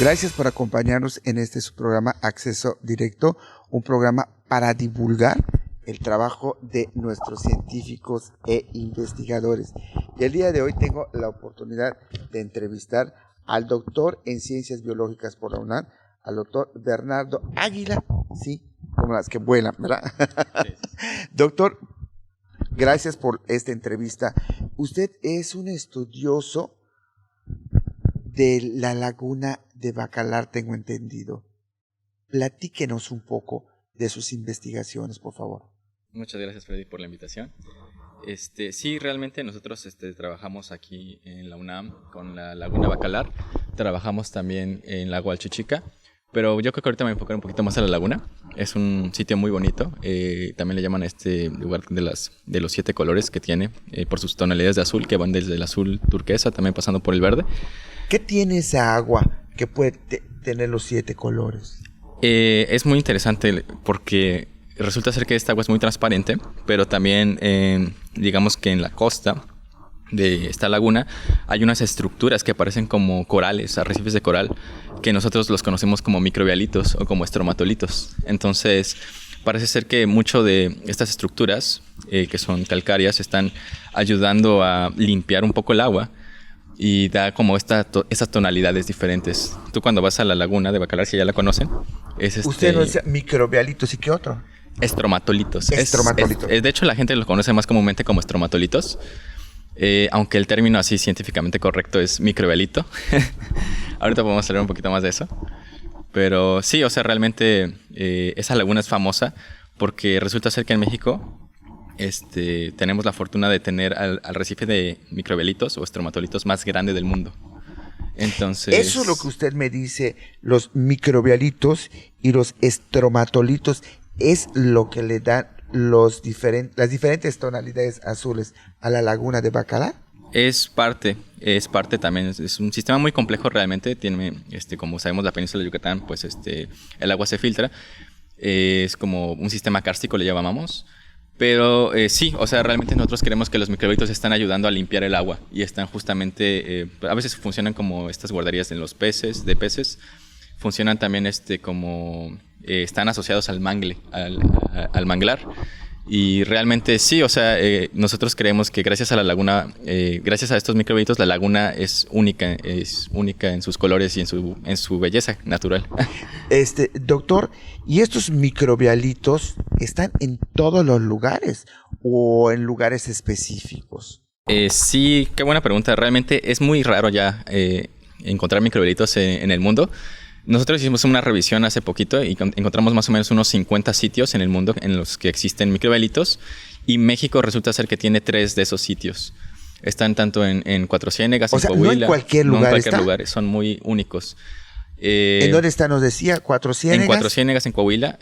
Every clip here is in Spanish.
Gracias por acompañarnos en este su programa Acceso Directo, un programa para divulgar el trabajo de nuestros científicos e investigadores. Y el día de hoy tengo la oportunidad de entrevistar al doctor en Ciencias Biológicas por la UNAM, al doctor Bernardo Águila, sí, como las que vuelan, ¿verdad? Sí. Doctor, gracias por esta entrevista. Usted es un estudioso de la laguna de Bacalar, tengo entendido. Platíquenos un poco de sus investigaciones, por favor. Muchas gracias, Freddy, por la invitación. Sí, realmente nosotros trabajamos aquí en la UNAM con la laguna Bacalar. Trabajamos también en el lago Alchichica, pero yo creo que ahorita me voy a enfocar un poquito más a la laguna. Es un sitio muy bonito. También le llaman a este lugar de los 7 colores que tiene, por sus tonalidades de azul, que van desde el azul turquesa, también pasando por el verde. ¿Qué tiene esa agua que puede tener los 7 colores? Es muy interesante porque resulta ser que esta agua es muy transparente, pero también digamos que en la costa de esta laguna hay unas estructuras que parecen como corales, arrecifes de coral, que nosotros los conocemos como microbialitos o como estromatolitos. Entonces parece ser que mucho de estas estructuras, que son calcáreas, están ayudando a limpiar un poco el agua y da como estas tonalidades diferentes. Tú cuando vas a la laguna de Bacalar, si ya la conocen, es Usted no decía microbialitos, ¿y qué otro? Estromatolitos. Estromatolitos. De hecho, la gente los conoce más comúnmente como estromatolitos, aunque el término así científicamente correcto es microbialito. Ahorita podemos hablar un poquito más de eso. Pero sí, o sea, realmente esa laguna es famosa porque resulta ser que en México tenemos la fortuna de tener al arrecife de microbialitos o estromatolitos más grande del mundo. Entonces, eso es lo que usted me dice, los microbialitos y los estromatolitos es lo que le dan las diferentes tonalidades azules a la laguna de Bacalar. Es parte también, es un sistema muy complejo realmente. Tiene, como sabemos, la península de Yucatán, pues el agua se filtra, es como un sistema kárstico, le llamamos. Pero sí, o sea, realmente nosotros creemos que los microbialitos están ayudando a limpiar el agua y están justamente, a veces funcionan como estas guarderías en los peces, funcionan también como, están asociados al mangle, al manglar. Y realmente sí, o sea, nosotros creemos que gracias a la laguna, gracias a estos microbialitos, la laguna es única en sus colores y en su belleza natural. Doctor, ¿y estos microbialitos están en todos los lugares o en lugares específicos? Sí, qué buena pregunta. Realmente es muy raro ya encontrar microbialitos en el mundo. Nosotros hicimos una revisión hace poquito y encontramos más o menos unos 50 sitios en el mundo en los que existen microbialitos, y México resulta ser que tiene 3 de esos sitios. Están tanto en Cuatro Ciénegas, en Coahuila. No en cualquier lugar. No en cualquier lugar, son muy únicos. ¿En dónde está, nos decía? ¿Cuatro Ciénegas? En Cuatro Ciénegas, en Coahuila.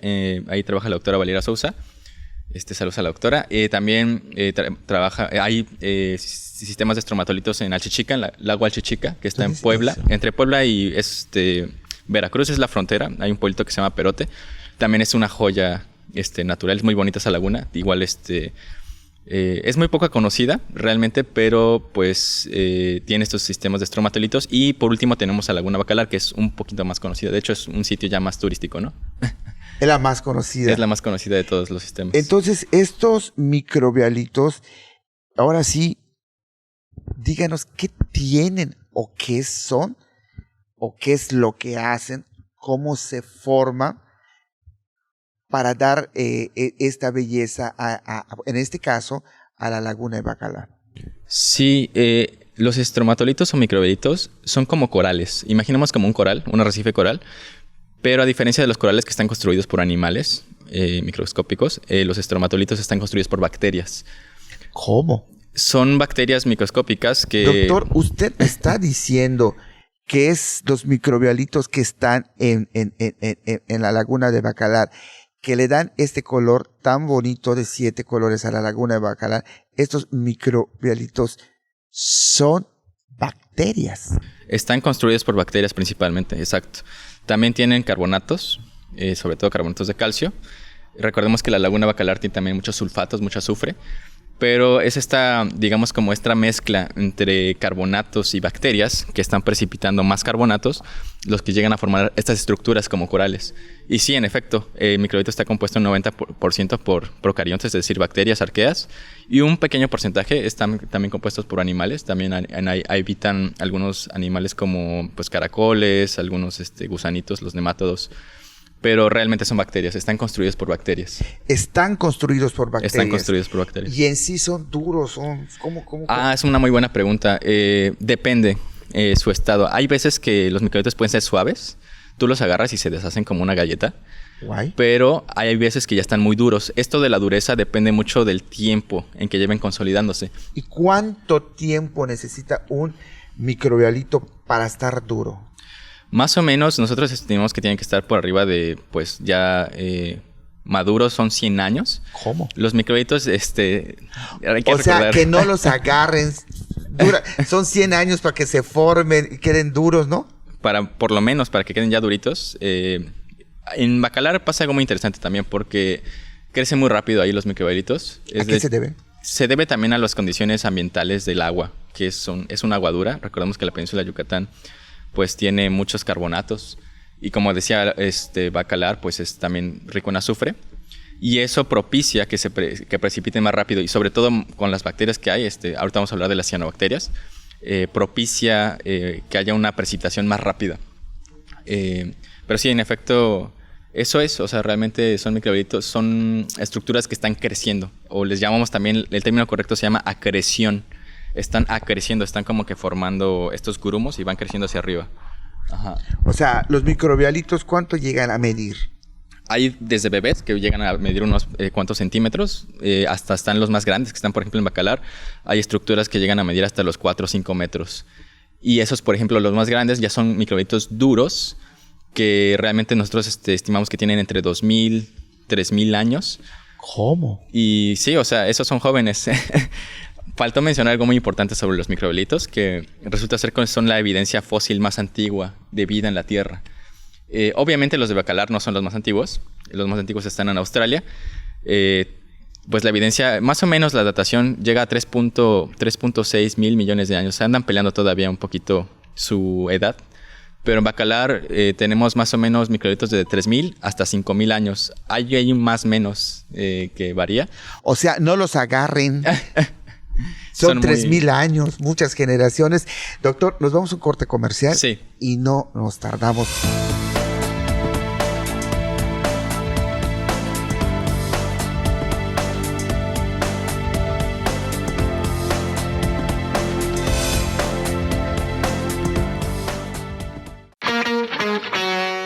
Ahí trabaja la doctora Valeria Sousa. Saludos a la doctora. También hay sistemas de estromatolitos en Alchichica, en el lago Alchichica, que está en Puebla. Entre Puebla y Veracruz es la frontera. Hay un pueblito que se llama Perote. También es una joya natural. Es muy bonita esa laguna. Igual es muy poco conocida realmente, pero pues tiene estos sistemas de estromatolitos. Y por último tenemos a Laguna Bacalar, que es un poquito más conocida. De hecho, es un sitio ya más turístico, ¿no? Es la más conocida. Es la más conocida de todos los sistemas. Entonces, estos microbialitos, ahora sí, díganos qué tienen o qué son o qué es lo que hacen, cómo se forman para dar esta belleza, en este caso, a la laguna de Bacalar. Sí, los estromatolitos o microbialitos son como corales. Imaginemos como un coral, un arrecife coral, pero a diferencia de los corales que están construidos por animales microscópicos, los estromatolitos están construidos por bacterias. ¿Cómo? Son bacterias microscópicas que... Doctor, usted está diciendo que es los microbialitos que están en la laguna de Bacalar, que le dan este color tan bonito de 7 colores a la laguna de Bacalar. Estos microbialitos son bacterias. Están construidos por bacterias principalmente, exacto. También tienen carbonatos, sobre todo carbonatos de calcio. Recordemos que la laguna Bacalar tiene también muchos sulfatos, mucho azufre. Pero es digamos, como esta mezcla entre carbonatos y bacterias que están precipitando más carbonatos, los que llegan a formar estas estructuras como corales. Y sí, en efecto, el microbiota está compuesto un 90% por procariontes, es decir, bacterias arqueas, y un pequeño porcentaje están también compuestos por animales. También habitan algunos animales como pues, caracoles, algunos gusanitos, los nemátodos. Pero realmente son bacterias, están construidos por bacterias. Están construidos por bacterias. Están construidos por bacterias. Y en sí son duros, ¿cómo? Es una muy buena pregunta. Depende su estado. Hay veces que los microbiotas pueden ser suaves. Tú los agarras y se deshacen como una galleta. Guay. Pero hay veces que ya están muy duros. Esto de la dureza depende mucho del tiempo en que lleven consolidándose. ¿Y cuánto tiempo necesita un microbialito para estar duro? Más o menos, nosotros estimamos que tienen que estar por arriba de, pues, ya maduros son 100 años. ¿Cómo? Los microbitos, hay que o sea, recordar. que no los agarren. Son 100 años para que se formen y queden duros, ¿no? Por lo menos, para que queden ya duritos. En Bacalar pasa algo muy interesante también, porque crecen muy rápido ahí los microbialitos. ¿A qué se debe? Se debe también a las condiciones ambientales del agua, que es una agua dura. Recordemos que la península de Yucatán pues tiene muchos carbonatos y como decía Bacalar pues es también rico en azufre y eso propicia que precipite más rápido y sobre todo con las bacterias que hay, ahorita vamos a hablar de las cianobacterias, propicia que haya una precipitación más rápida. Pero sí, en efecto, eso es, o sea, realmente son microbialitos, son estructuras que están creciendo o les llamamos también, el término correcto se llama acreción. Están acreciendo, están como que formando estos grumos y van creciendo hacia arriba. Ajá. O sea, los microbialitos, ¿cuánto llegan a medir? Hay desde bebés que llegan a medir unos cuantos centímetros, hasta están los más grandes, que están, por ejemplo, en Bacalar. Hay estructuras que llegan a medir hasta los 4 o 5 metros. Y esos, por ejemplo, los más grandes ya son microbialitos duros, que realmente nosotros estimamos que tienen entre 2.000, 3.000 años. ¿Cómo? Y sí, o sea, esos son jóvenes. Faltó mencionar algo muy importante sobre los microbialitos, que resulta ser que son la evidencia fósil más antigua de vida en la Tierra. Obviamente los de Bacalar no son los más antiguos están en Australia. Pues la evidencia, más o menos la datación llega a 3.6 mil millones de años. Se andan peleando todavía un poquito su edad. Pero en Bacalar tenemos más o menos microbialitos de 3.000 hasta 5.000 años. Hay más o menos que varía. O sea, no los agarren. Son 3.000 años, muchas generaciones. Doctor, nos vamos a un corte comercial. Sí. Y no nos tardamos.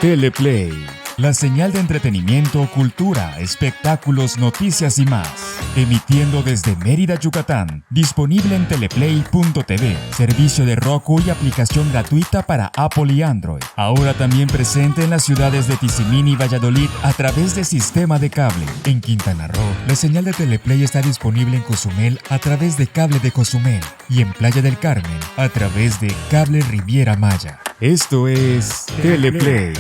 Teleplay, la señal de entretenimiento, cultura, espectáculos, noticias y más. Emitiendo desde Mérida, Yucatán. Disponible en teleplay.tv, servicio de Roku y aplicación gratuita para Apple y Android. Ahora también presente en las ciudades de Tizimín y Valladolid a través de sistema de cable. En Quintana Roo, la señal de Teleplay está disponible en Cozumel a través de cable de Cozumel y en Playa del Carmen a través de cable Riviera Maya. Esto es Teleplay.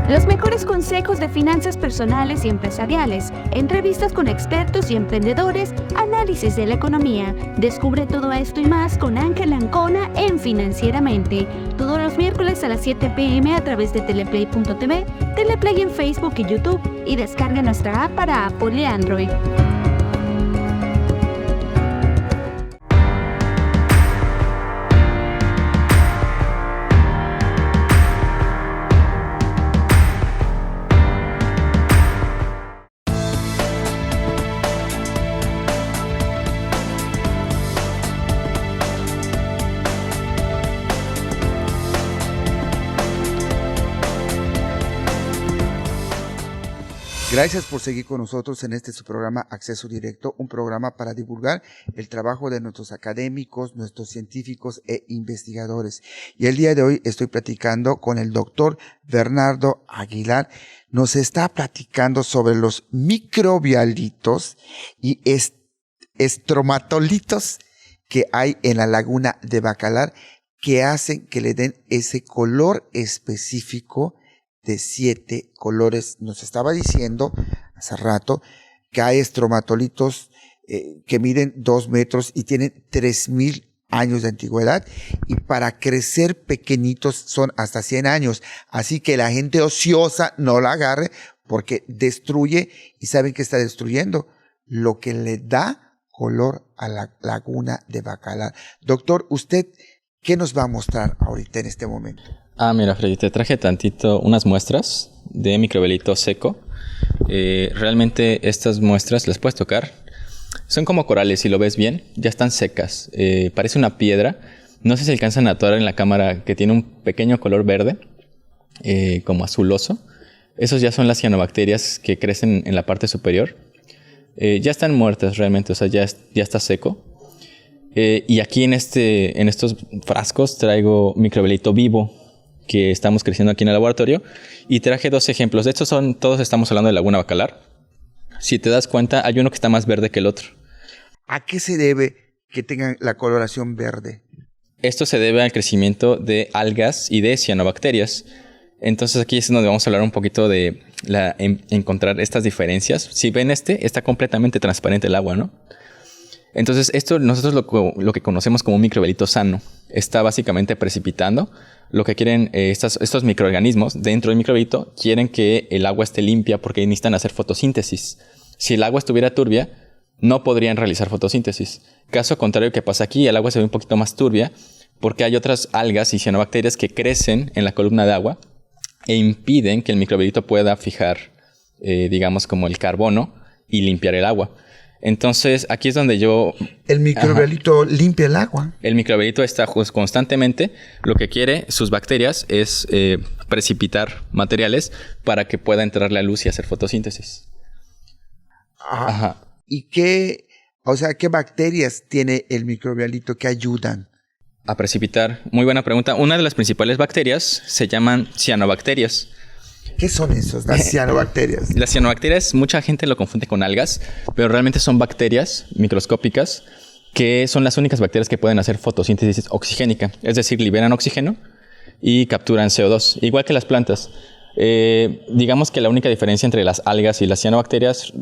Los mejores consejos de finanzas personales y empresariales, entrevistas con expertos y emprendedores, análisis de la economía. Descubre todo esto y más con Ángel Ancona en Financieramente. Todos los miércoles a las 7 p.m. a través de teleplay.tv, Teleplay en Facebook y YouTube y descarga nuestra app para Apple y Android. Gracias por seguir con nosotros en su programa Acceso Directo, un programa para divulgar el trabajo de nuestros académicos, nuestros científicos e investigadores. Y el día de hoy estoy platicando con el doctor Bernardo Aguilar. Nos está platicando sobre los microbialitos y estromatolitos que hay en la laguna de Bacalar, que hacen que le den ese color específico de 7 colores. Nos estaba diciendo hace rato que hay estromatolitos que miden 2 metros y tienen 3,000 años de antigüedad, y para crecer pequeñitos son hasta 100 años. Así que la gente ociosa no la agarre, porque destruye, y ¿saben qué está destruyendo? Lo que le da color a la laguna de Bacalar. Doctor, ¿usted qué nos va a mostrar ahorita en este momento? Mira, Freddy, te traje unas muestras de microbelito seco. Realmente estas muestras las puedes tocar. Son como corales, si lo ves bien, ya están secas. Parece una piedra. No sé si alcanzan a notar en la cámara que tiene un pequeño color verde, como azuloso. Esos ya son las cianobacterias que crecen en la parte superior. Ya están muertas realmente, o sea, ya está seco. Y aquí en estos frascos traigo microbelito vivo que estamos creciendo aquí en el laboratorio. Y traje 2 ejemplos. De estos todos estamos hablando de Laguna Bacalar. Si te das cuenta, hay uno que está más verde que el otro. ¿A qué se debe que tengan la coloración verde? Esto se debe al crecimiento de algas y de cianobacterias. Entonces aquí es donde vamos a hablar un poquito de encontrar estas diferencias. Si ven está completamente transparente el agua, ¿no? Entonces esto nosotros lo que conocemos como un microbelito sano. Está básicamente precipitando. Lo que quieren estos microorganismos dentro del microbelito quieren que el agua esté limpia porque necesitan hacer fotosíntesis. Si el agua estuviera turbia, no podrían realizar fotosíntesis. Caso contrario que pasa aquí, el agua se ve un poquito más turbia porque hay otras algas y cianobacterias que crecen en la columna de agua e impiden que el microbelito pueda fijar, digamos, como el carbono y limpiar el agua. Entonces, aquí es donde El microbelito limpia el agua. El microbelito está constantemente, lo que quiere sus bacterias es precipitar materiales para que pueda entrar la luz y hacer fotosíntesis. Ajá. ¿Y qué bacterias tiene el microbelito que ayudan a precipitar? Muy buena pregunta. Una de las principales bacterias se llaman cianobacterias. ¿Qué son esos, las cianobacterias? Las cianobacterias, mucha gente lo confunde con algas, pero realmente son bacterias microscópicas que son las únicas bacterias que pueden hacer fotosíntesis oxigénica. Es decir, liberan oxígeno y capturan CO2, igual que las plantas. Digamos que la única diferencia entre las algas y las cianobacterias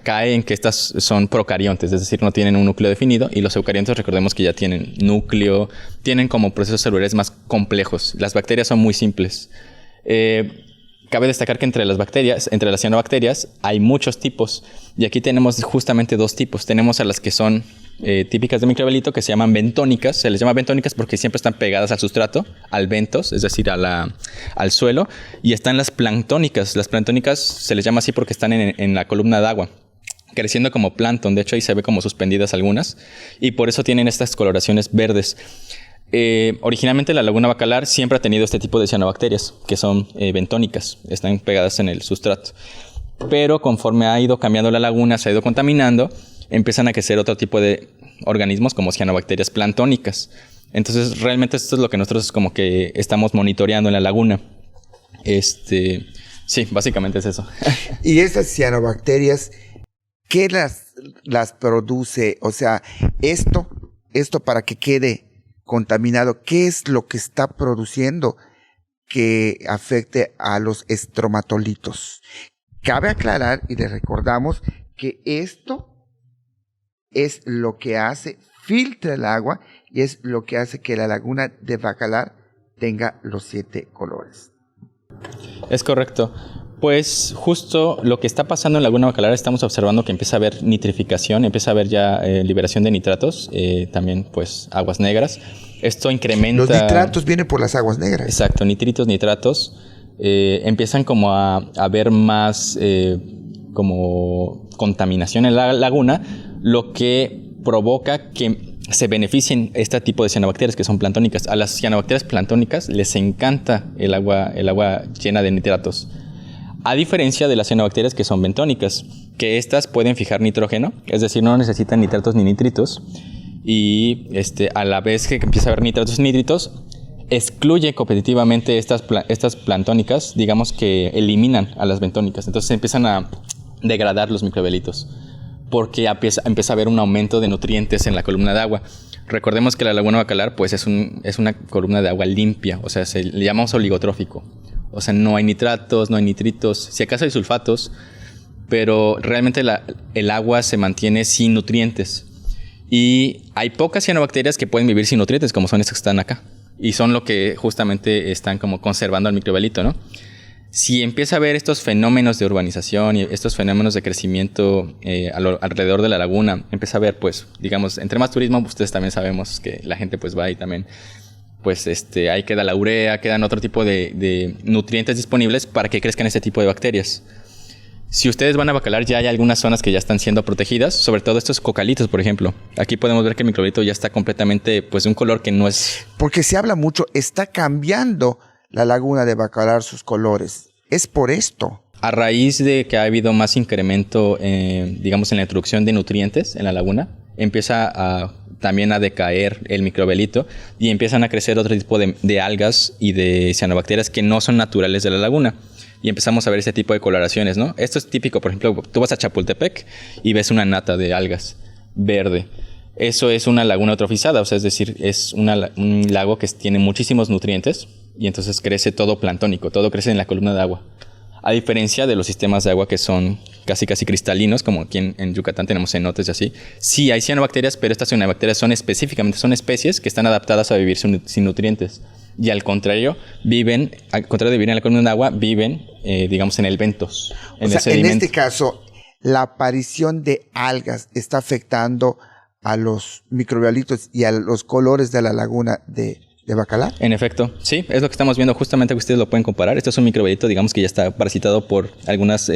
cae en que estas son procariontes, es decir, no tienen un núcleo definido, y los eucariontes, recordemos que ya tienen núcleo, tienen como procesos celulares más complejos. Las bacterias son muy simples. Cabe destacar que entre las cianobacterias hay muchos tipos, y aquí tenemos justamente 2 tipos. Tenemos a las que son típicas de microbelito, que se llaman bentónicas. Se les llama bentónicas porque siempre están pegadas al sustrato, al bentos, es decir, al suelo. Y están las planctónicas. Las planctónicas se les llama así porque están en la columna de agua, creciendo como plancton. De hecho, ahí se ve como suspendidas algunas, y por eso tienen estas coloraciones verdes. Originalmente la Laguna Bacalar siempre ha tenido este tipo de cianobacterias, que son bentónicas, están pegadas en el sustrato. Pero conforme ha ido cambiando la laguna, se ha ido contaminando, empiezan a crecer otro tipo de organismos como cianobacterias planctónicas. Entonces realmente esto es lo que nosotros como que estamos monitoreando en la laguna. Sí, básicamente es eso. Y estas cianobacterias, ¿qué las produce? O sea, esto para que quede contaminado, ¿qué es lo que está produciendo que afecte a los estromatolitos? Cabe aclarar y les recordamos que esto es lo que filtra el agua, y es lo que hace que la laguna de Bacalar tenga los 7 colores. Es correcto. Pues justo lo que está pasando en Laguna Bacalar, estamos observando que empieza a haber nitrificación, empieza a haber ya liberación de nitratos, también pues aguas negras. Esto incrementa... Los nitratos vienen por las aguas negras. Exacto, nitratos. Empiezan como a haber más como contaminación en la laguna, lo que provoca que se beneficien este tipo de cianobacterias que son planctónicas. A las cianobacterias planctónicas les encanta el agua llena de nitratos. A diferencia de las cianobacterias que son bentónicas, que estas pueden fijar nitrógeno, es decir, no necesitan nitratos ni nitritos, y a la vez que empieza a haber nitratos y nitritos, excluye competitivamente estas planctónicas, digamos que eliminan a las bentónicas, entonces empiezan a degradar los microbelitos. porque empieza a haber un aumento de nutrientes en la columna de agua. Recordemos que la laguna Bacalar pues es una columna de agua limpia, o sea, le llamamos oligotrófico. O sea, no hay nitratos, no hay nitritos, si acaso hay sulfatos, pero realmente el agua se mantiene sin nutrientes. Y hay pocas cianobacterias que pueden vivir sin nutrientes, como son estas que están acá. Y son lo que justamente están como conservando al microbialito, ¿no? Si empieza a haber estos fenómenos de urbanización y estos fenómenos de crecimiento alrededor de la laguna, empieza a haber, pues, digamos, entre más turismo, ustedes también sabemos que la gente pues va y también, pues, ahí queda la urea, quedan otro tipo de nutrientes disponibles para que crezcan este tipo de bacterias. Si ustedes van a Bacalar, ya hay algunas zonas que ya están siendo protegidas, sobre todo estos cocalitos, por ejemplo. Aquí podemos ver que el microbialito ya está completamente, pues, de un color que no es... Porque se habla mucho, está cambiando la laguna de Bacalar sus colores. ¿Es por esto? A raíz de que ha habido más incremento, digamos, en la introducción de nutrientes en la laguna, empieza también a decaer el microbialito y empiezan a crecer otro tipo de algas y de cianobacterias que no son naturales de la laguna. Y empezamos a ver ese tipo de coloraciones, ¿no? Esto es típico, por ejemplo, tú vas a Chapultepec y ves una nata de algas verde. Eso es una laguna eutrofizada, o sea, es decir, es un lago que tiene muchísimos nutrientes y entonces crece todo planctónico, todo crece en la columna de agua. A diferencia de los sistemas de agua que son casi cristalinos, como aquí en Yucatán tenemos cenotes y así. Sí, hay cianobacterias, pero estas cianobacterias son especies que están adaptadas a vivir sin nutrientes. Y al contrario de vivir en la columna de agua, viven, digamos, en el ventos, en el sedimento. En este caso, la aparición de algas está afectando a los microbialitos y a los colores de la laguna de Bacalar. En efecto, sí, es lo que estamos viendo. Justamente que ustedes lo pueden comparar. Esto es un microbialito, digamos, que ya está parasitado por algunas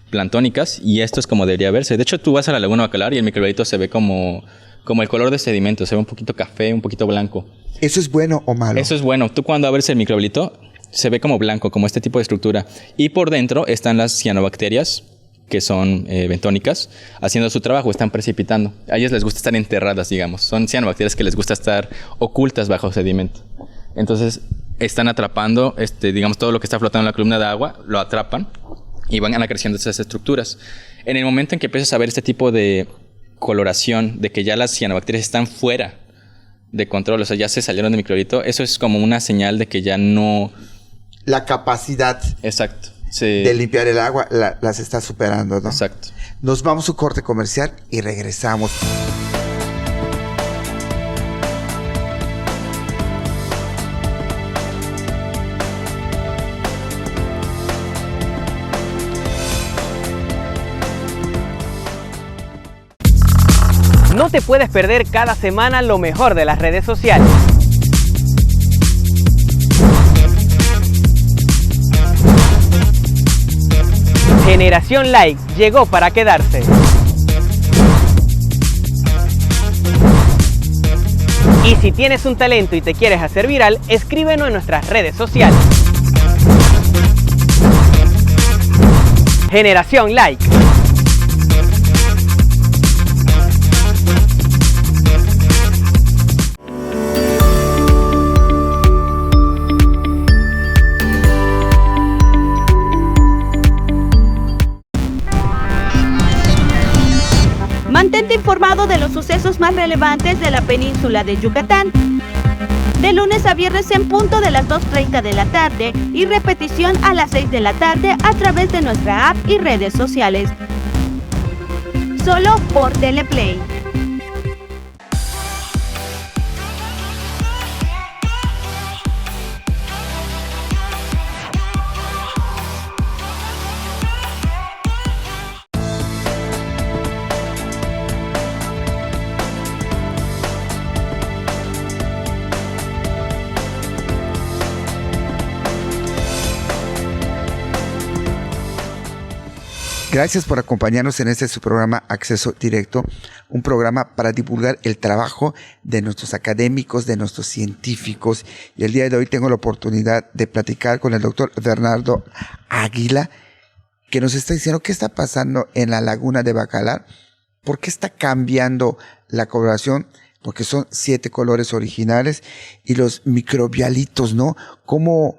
planctónicas y esto es como debería verse. De hecho, tú vas a la laguna Bacalar y el microbialito se ve como el color de sedimento, se ve un poquito café, un poquito blanco. ¿Eso es bueno o malo? Eso es bueno. Tú cuando abres el microbialito se ve como blanco, como este tipo de estructura. Y por dentro están las cianobacterias, que son bentónicas, haciendo su trabajo, están precipitando. A ellas les gusta estar enterradas, digamos. Son cianobacterias que les gusta estar ocultas bajo sedimento. Entonces están atrapando, digamos, todo lo que está flotando en la columna de agua, lo atrapan y van creciendo esas estructuras. En el momento en que empiezas a ver este tipo de coloración, de que ya las cianobacterias están fuera de control, o sea, ya se salieron del microbialito, eso es como una señal de que ya no... La capacidad... Exacto. De limpiar el agua las está superando, ¿no? Exacto. Nos vamos a un corte comercial y regresamos. No te puedes perder cada semana lo mejor de las redes sociales. Generación Like llegó para quedarse. Y si tienes un talento y te quieres hacer viral, escríbenos en nuestras redes sociales. Generación Like. Mantente informado de los sucesos más relevantes de la península de Yucatán. De lunes a viernes en punto de las 2:30 de la tarde y repetición a las 6 de la tarde a través de nuestra app y redes sociales. Solo por Teleplay. Gracias por acompañarnos en este su programa Acceso Directo, un programa para divulgar el trabajo de nuestros académicos, de nuestros científicos. Y el día de hoy tengo la oportunidad de platicar con el doctor Bernardo Águila, que nos está diciendo qué está pasando en la laguna de Bacalar, por qué está cambiando la coloración, porque son 7 colores originales, y los microbialitos, ¿no? Cómo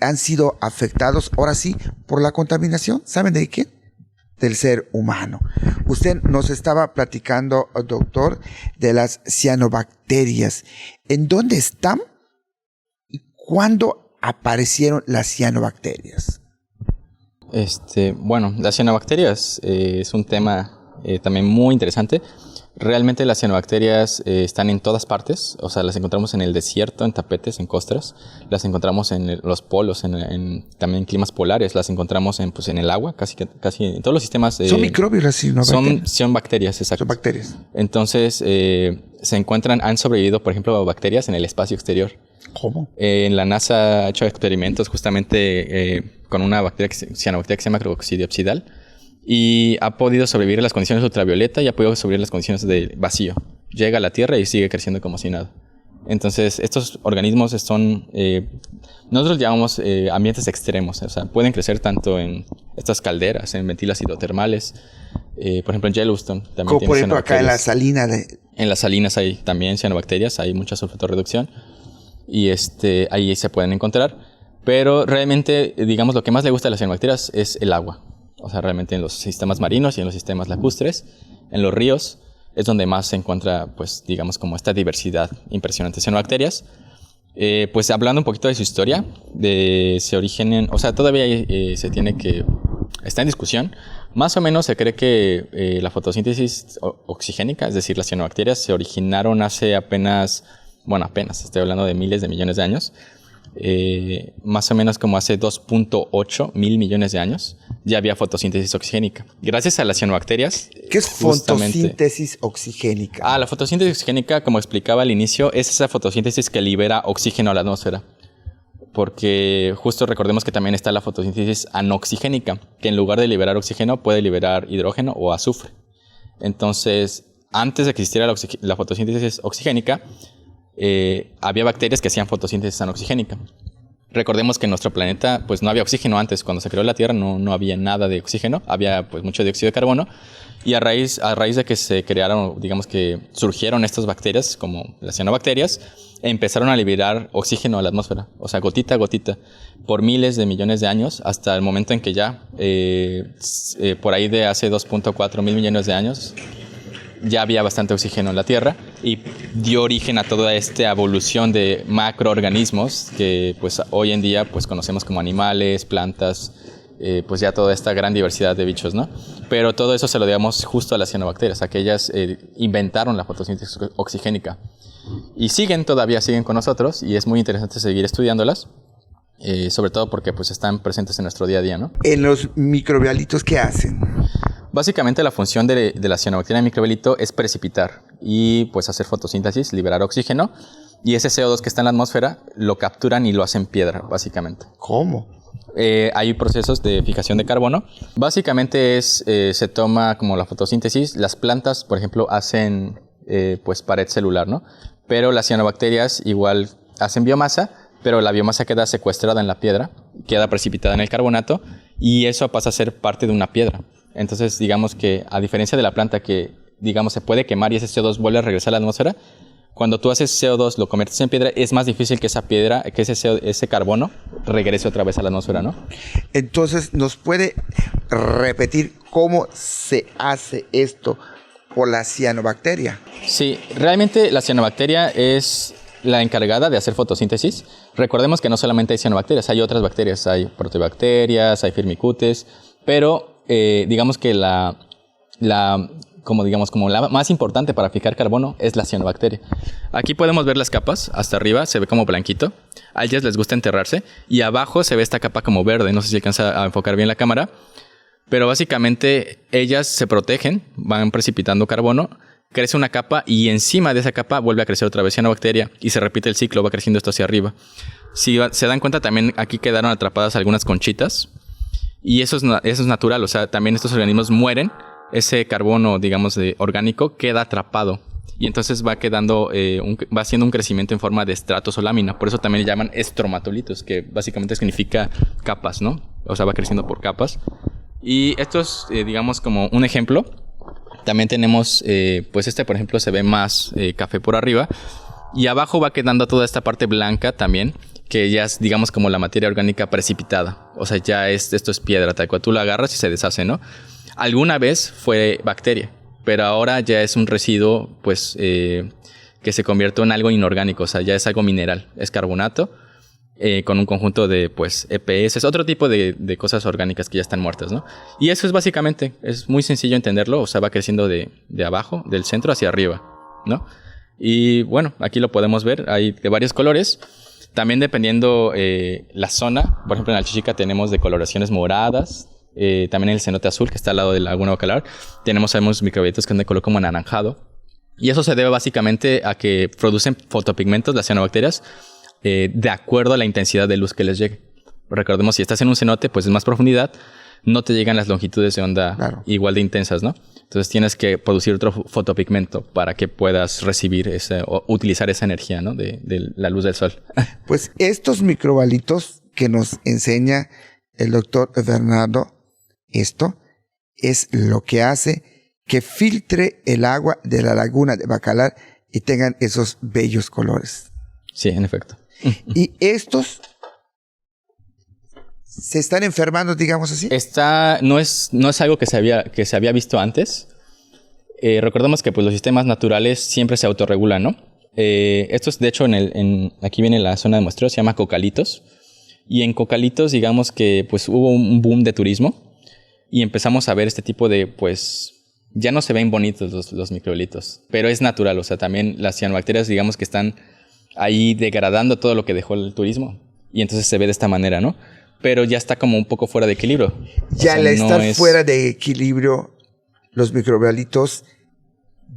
han sido afectados, ahora sí, por la contaminación. ¿Saben de qué? del ser humano. Usted nos estaba platicando, doctor, de las cianobacterias. ¿En dónde están y cuándo aparecieron las cianobacterias? Bueno, las cianobacterias es un tema también muy interesante. Realmente las cianobacterias están en todas partes, o sea, las encontramos en el desierto, en tapetes, en costras, las encontramos en los polos, también en climas polares, las encontramos en el agua, casi en todos los sistemas. ¿Son microbios las cianobacterias? Son bacterias, exacto. Son bacterias. Entonces, han sobrevivido, por ejemplo, bacterias en el espacio exterior. ¿Cómo? En la NASA ha hecho experimentos justamente con una cianobacteria que se llama crocodiopsidal, y ha podido sobrevivir a las condiciones ultravioleta y ha podido sobrevivir a las condiciones de vacío. Llega a la Tierra y sigue creciendo como si nada. Entonces, estos organismos son, nosotros llamamos ambientes extremos. O sea, pueden crecer tanto en estas calderas, en ventilas hidrotermales. Por ejemplo, en Yellowstone también como tiene por ejemplo acá en la salina En las salinas hay también cianobacterias, hay mucha sulfatorreducción. Y ahí se pueden encontrar. Pero realmente, digamos, lo que más le gusta a las cianobacterias es el agua. O sea, realmente en los sistemas marinos y en los sistemas lacustres, en los ríos, es donde más se encuentra, pues, digamos, como esta diversidad impresionante de cianobacterias. Pues hablando un poquito de su historia, se originan, o sea, todavía está en discusión. Más o menos se cree que la fotosíntesis oxigénica, es decir, las cianobacterias, se originaron hace apenas, estoy hablando de miles de millones de años. Más o menos como hace 2.8 mil millones de años ya había fotosíntesis oxigénica. Gracias a las cianobacterias. ¿Qué es fotosíntesis oxigénica? La fotosíntesis oxigénica, como explicaba al inicio, es esa fotosíntesis que libera oxígeno a la atmósfera. Porque justo recordemos que también está la fotosíntesis anoxigénica, que en lugar de liberar oxígeno puede liberar hidrógeno o azufre. Entonces, antes de que existiera la fotosíntesis oxigénica, había bacterias que hacían fotosíntesis anoxigénica. Recordemos que en nuestro planeta pues no había oxígeno antes. Cuando se creó la Tierra no había nada de oxígeno, había pues mucho dióxido de carbono, y a raíz de que se crearon, digamos que surgieron estas bacterias como las cianobacterias, empezaron a liberar oxígeno a la atmósfera, o sea, gotita a gotita, por miles de millones de años, hasta el momento en que ya por ahí de hace 2.4 mil millones de años ya había bastante oxígeno en la Tierra y dio origen a toda esta evolución de macroorganismos que pues hoy en día pues conocemos como animales, plantas, pues ya toda esta gran diversidad de bichos, ¿no? Pero todo eso se lo debemos justo a las cianobacterias, a que ellas inventaron la fotosíntesis oxigénica y todavía siguen con nosotros, y es muy interesante seguir estudiándolas, sobre todo porque pues están presentes en nuestro día a día, ¿no? En los microbialitos, ¿qué hacen? Básicamente la función de la cianobacteria en microbialito es precipitar y pues hacer fotosíntesis, liberar oxígeno, y ese CO2 que está en la atmósfera lo capturan y lo hacen piedra, básicamente. ¿Cómo? Hay procesos de fijación de carbono. Básicamente se toma como la fotosíntesis. Las plantas, por ejemplo, hacen pues pared celular, ¿no? Pero las cianobacterias igual hacen biomasa, pero la biomasa queda secuestrada en la piedra, queda precipitada en el carbonato, y eso pasa a ser parte de una piedra. Entonces, digamos que a diferencia de la planta que, digamos, se puede quemar y ese CO2 vuelve a regresar a la atmósfera, cuando tú haces CO2, lo conviertes en piedra, es más difícil que esa piedra, que ese carbono regrese otra vez a la atmósfera, ¿no? Entonces, ¿nos puede repetir cómo se hace esto por la cianobacteria? Sí, realmente la cianobacteria es la encargada de hacer fotosíntesis. Recordemos que no solamente hay cianobacterias, hay otras bacterias, hay proteobacterias, hay firmicutes, pero digamos que la más importante para fijar carbono es la cianobacteria. Aquí podemos ver las capas. Hasta arriba se ve como blanquito. A ellas les gusta enterrarse. Y abajo se ve esta capa como verde. No sé si alcanza a enfocar bien la cámara. Pero básicamente ellas se protegen, van precipitando carbono, crece una capa y encima de esa capa vuelve a crecer otra vez cianobacteria y se repite el ciclo, va creciendo esto hacia arriba. Si se dan cuenta, también aquí quedaron atrapadas algunas conchitas. Y eso es natural, o sea, también estos organismos mueren, ese carbono, digamos, orgánico queda atrapado. Y entonces va quedando, va haciendo un crecimiento en forma de estratos o lámina. Por eso también le llaman estromatolitos, que básicamente significa capas, ¿no? O sea, va creciendo por capas. Y esto es, digamos, como un ejemplo. También tenemos, pues por ejemplo, se ve más café por arriba. Y abajo va quedando toda esta parte blanca también, que ya es, digamos, como la materia orgánica precipitada. O sea, esto es piedra, tal cual tú la agarras y se deshace, ¿no? Alguna vez fue bacteria, pero ahora ya es un residuo, pues, que se convirtió en algo inorgánico. O sea, ya es algo mineral, es carbonato, con un conjunto de, pues, EPS, otro tipo de cosas orgánicas que ya están muertas, ¿no? Y eso es básicamente, es muy sencillo entenderlo. O sea, va creciendo de abajo, del centro hacia arriba, ¿no? Y bueno, aquí lo podemos ver, hay de varios colores. También dependiendo la zona, por ejemplo en Alchichica tenemos de coloraciones moradas, también en el cenote azul que está al lado de la Laguna Bacalar, tenemos microbialitos que son de color como anaranjado. Y eso se debe básicamente a que producen fotopigmentos, las cianobacterias, de acuerdo a la intensidad de luz que les llegue. Recordemos, si estás en un cenote, pues en más profundidad, no te llegan las longitudes de onda igual de intensas, ¿no? Entonces tienes que producir otro fotopigmento para que puedas recibir o utilizar esa energía, ¿no? de la luz del sol. Pues estos microbalitos que nos enseña el doctor Bernardo, esto es lo que hace que filtre el agua de la Laguna de Bacalar y tengan esos bellos colores. Sí, en efecto. Y estos se están enfermando, digamos así. No es algo que se había visto antes. Recordemos que pues, los sistemas naturales siempre se autorregulan, ¿no? Estos, de hecho, aquí viene la zona de muestreo, se llama Cocalitos. Y en Cocalitos, digamos que pues, hubo un boom de turismo y empezamos a ver este tipo de, pues, ya no se ven bonitos los microbialitos, pero es natural. O sea, también las cianobacterias, digamos que están ahí degradando todo lo que dejó el turismo. Y entonces se ve de esta manera, ¿no? Pero ya está como un poco fuera de equilibrio. Ya al estar fuera de equilibrio, los microbialitos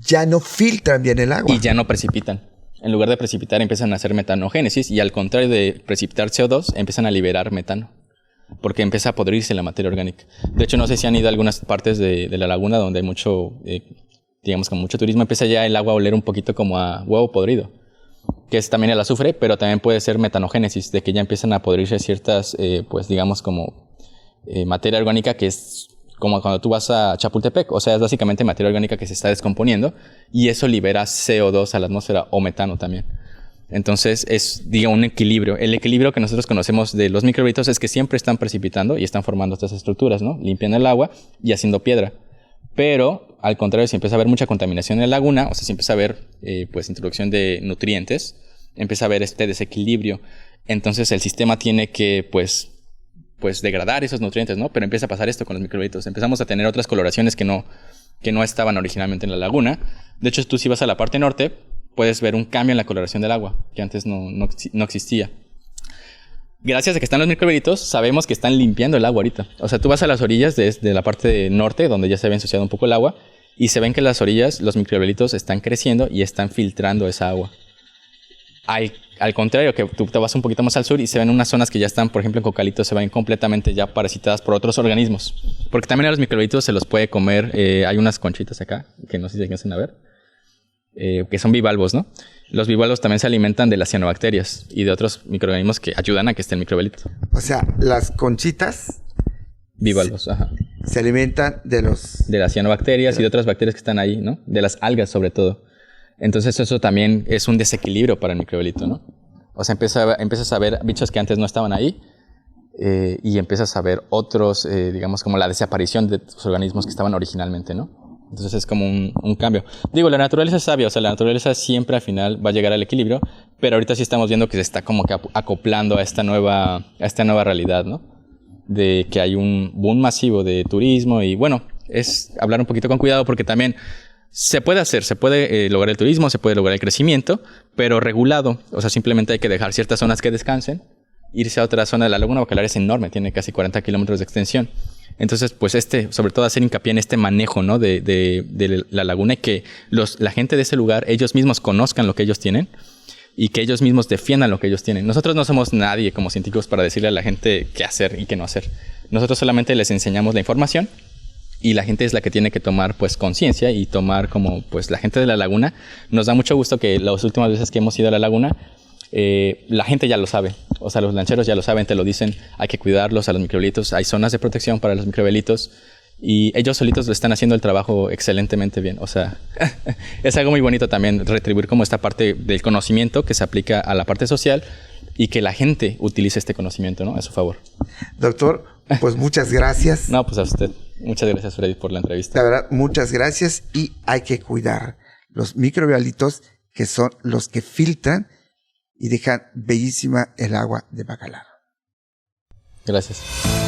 ya no filtran bien el agua. Y ya no precipitan. En lugar de precipitar, empiezan a hacer metanogénesis. Y al contrario de precipitar CO2, empiezan a liberar metano. Porque empieza a podrirse la materia orgánica. De hecho, no sé si han ido a algunas partes de la laguna donde hay mucho, digamos, con mucho turismo. Empieza ya el agua a oler un poquito como a huevo podrido, que es también el azufre, pero también puede ser metanogénesis, de que ya empiezan a podrirse ciertas, pues digamos como materia orgánica, que es como cuando tú vas a Chapultepec. O sea, es básicamente materia orgánica que se está descomponiendo y eso libera CO2 a la atmósfera o metano también. Entonces es, digo, un equilibrio. El equilibrio que nosotros conocemos de los microbialitos es que siempre están precipitando y están formando estas estructuras, ¿no? Limpiando el agua y haciendo piedra. Pero, al contrario, si empieza a haber mucha contaminación en la laguna, o sea, si empieza a haber, pues, introducción de nutrientes, empieza a haber este desequilibrio. Entonces, el sistema tiene que, pues degradar esos nutrientes, ¿no? Pero empieza a pasar esto con los microbialitos. Empezamos a tener otras coloraciones que no estaban originalmente en la laguna. De hecho, tú si vas a la parte norte, puedes ver un cambio en la coloración del agua, que antes no existía. Gracias a que están los microbialitos, sabemos que están limpiando el agua ahorita. O sea, tú vas a las orillas de la parte norte, donde ya se había ensuciado un poco el agua, y se ven que en las orillas los microbialitos están creciendo y están filtrando esa agua. Al contrario, que tú te vas un poquito más al sur y se ven unas zonas que ya están, por ejemplo, en Cocalitos, se ven completamente ya parasitadas por otros organismos. Porque también a los microbialitos se los puede comer. Hay unas conchitas acá, que no sé si se alcanzan a ver, que son bivalvos, ¿no? Los bivalvos también se alimentan de las cianobacterias y de otros microorganismos que ayudan a que esté el microbialito. O sea, las conchitas bivalvos, se alimentan de las cianobacterias y de otras bacterias que están ahí, ¿no? De las algas, sobre todo. Entonces eso también es un desequilibrio para el microbialito, ¿no? O sea, empiezas a ver bichos que antes no estaban ahí y empiezas a ver otros, digamos, como la desaparición de los organismos que estaban originalmente, ¿no? Entonces es como un cambio. Digo, la naturaleza es sabia, o sea, la naturaleza siempre al final va a llegar al equilibrio, pero ahorita sí estamos viendo que se está como que acoplando a esta nueva realidad, ¿no? De que hay un boom masivo de turismo y bueno, es hablar un poquito con cuidado porque también se puede lograr el turismo, se puede lograr el crecimiento, pero regulado. O sea, simplemente hay que dejar ciertas zonas que descansen, irse a otra zona de la Laguna Bacalar es enorme, tiene casi 40 kilómetros de extensión. Entonces, pues sobre todo hacer hincapié en este manejo, ¿no? de la laguna y que la gente de ese lugar, ellos mismos conozcan lo que ellos tienen y que ellos mismos defiendan lo que ellos tienen. Nosotros no somos nadie como científicos para decirle a la gente qué hacer y qué no hacer. Nosotros solamente les enseñamos la información y la gente es la que tiene que tomar pues conciencia y tomar como pues la gente de la laguna. Nos da mucho gusto que las últimas veces que hemos ido a la laguna, la gente ya lo sabe, o sea, los lancheros ya lo saben, te lo dicen, hay que cuidarlos a los microbialitos, hay zonas de protección para los microbialitos y ellos solitos lo están haciendo el trabajo excelentemente bien. O sea, es algo muy bonito también retribuir como esta parte del conocimiento que se aplica a la parte social y que la gente utilice este conocimiento, ¿no?, a su favor. Doctor, pues muchas gracias. No, pues a usted. Muchas gracias, Freddy, por la entrevista. La verdad, muchas gracias, y hay que cuidar los microbialitos, que son los que filtran y dejan bellísima el agua de Bacalar. Gracias.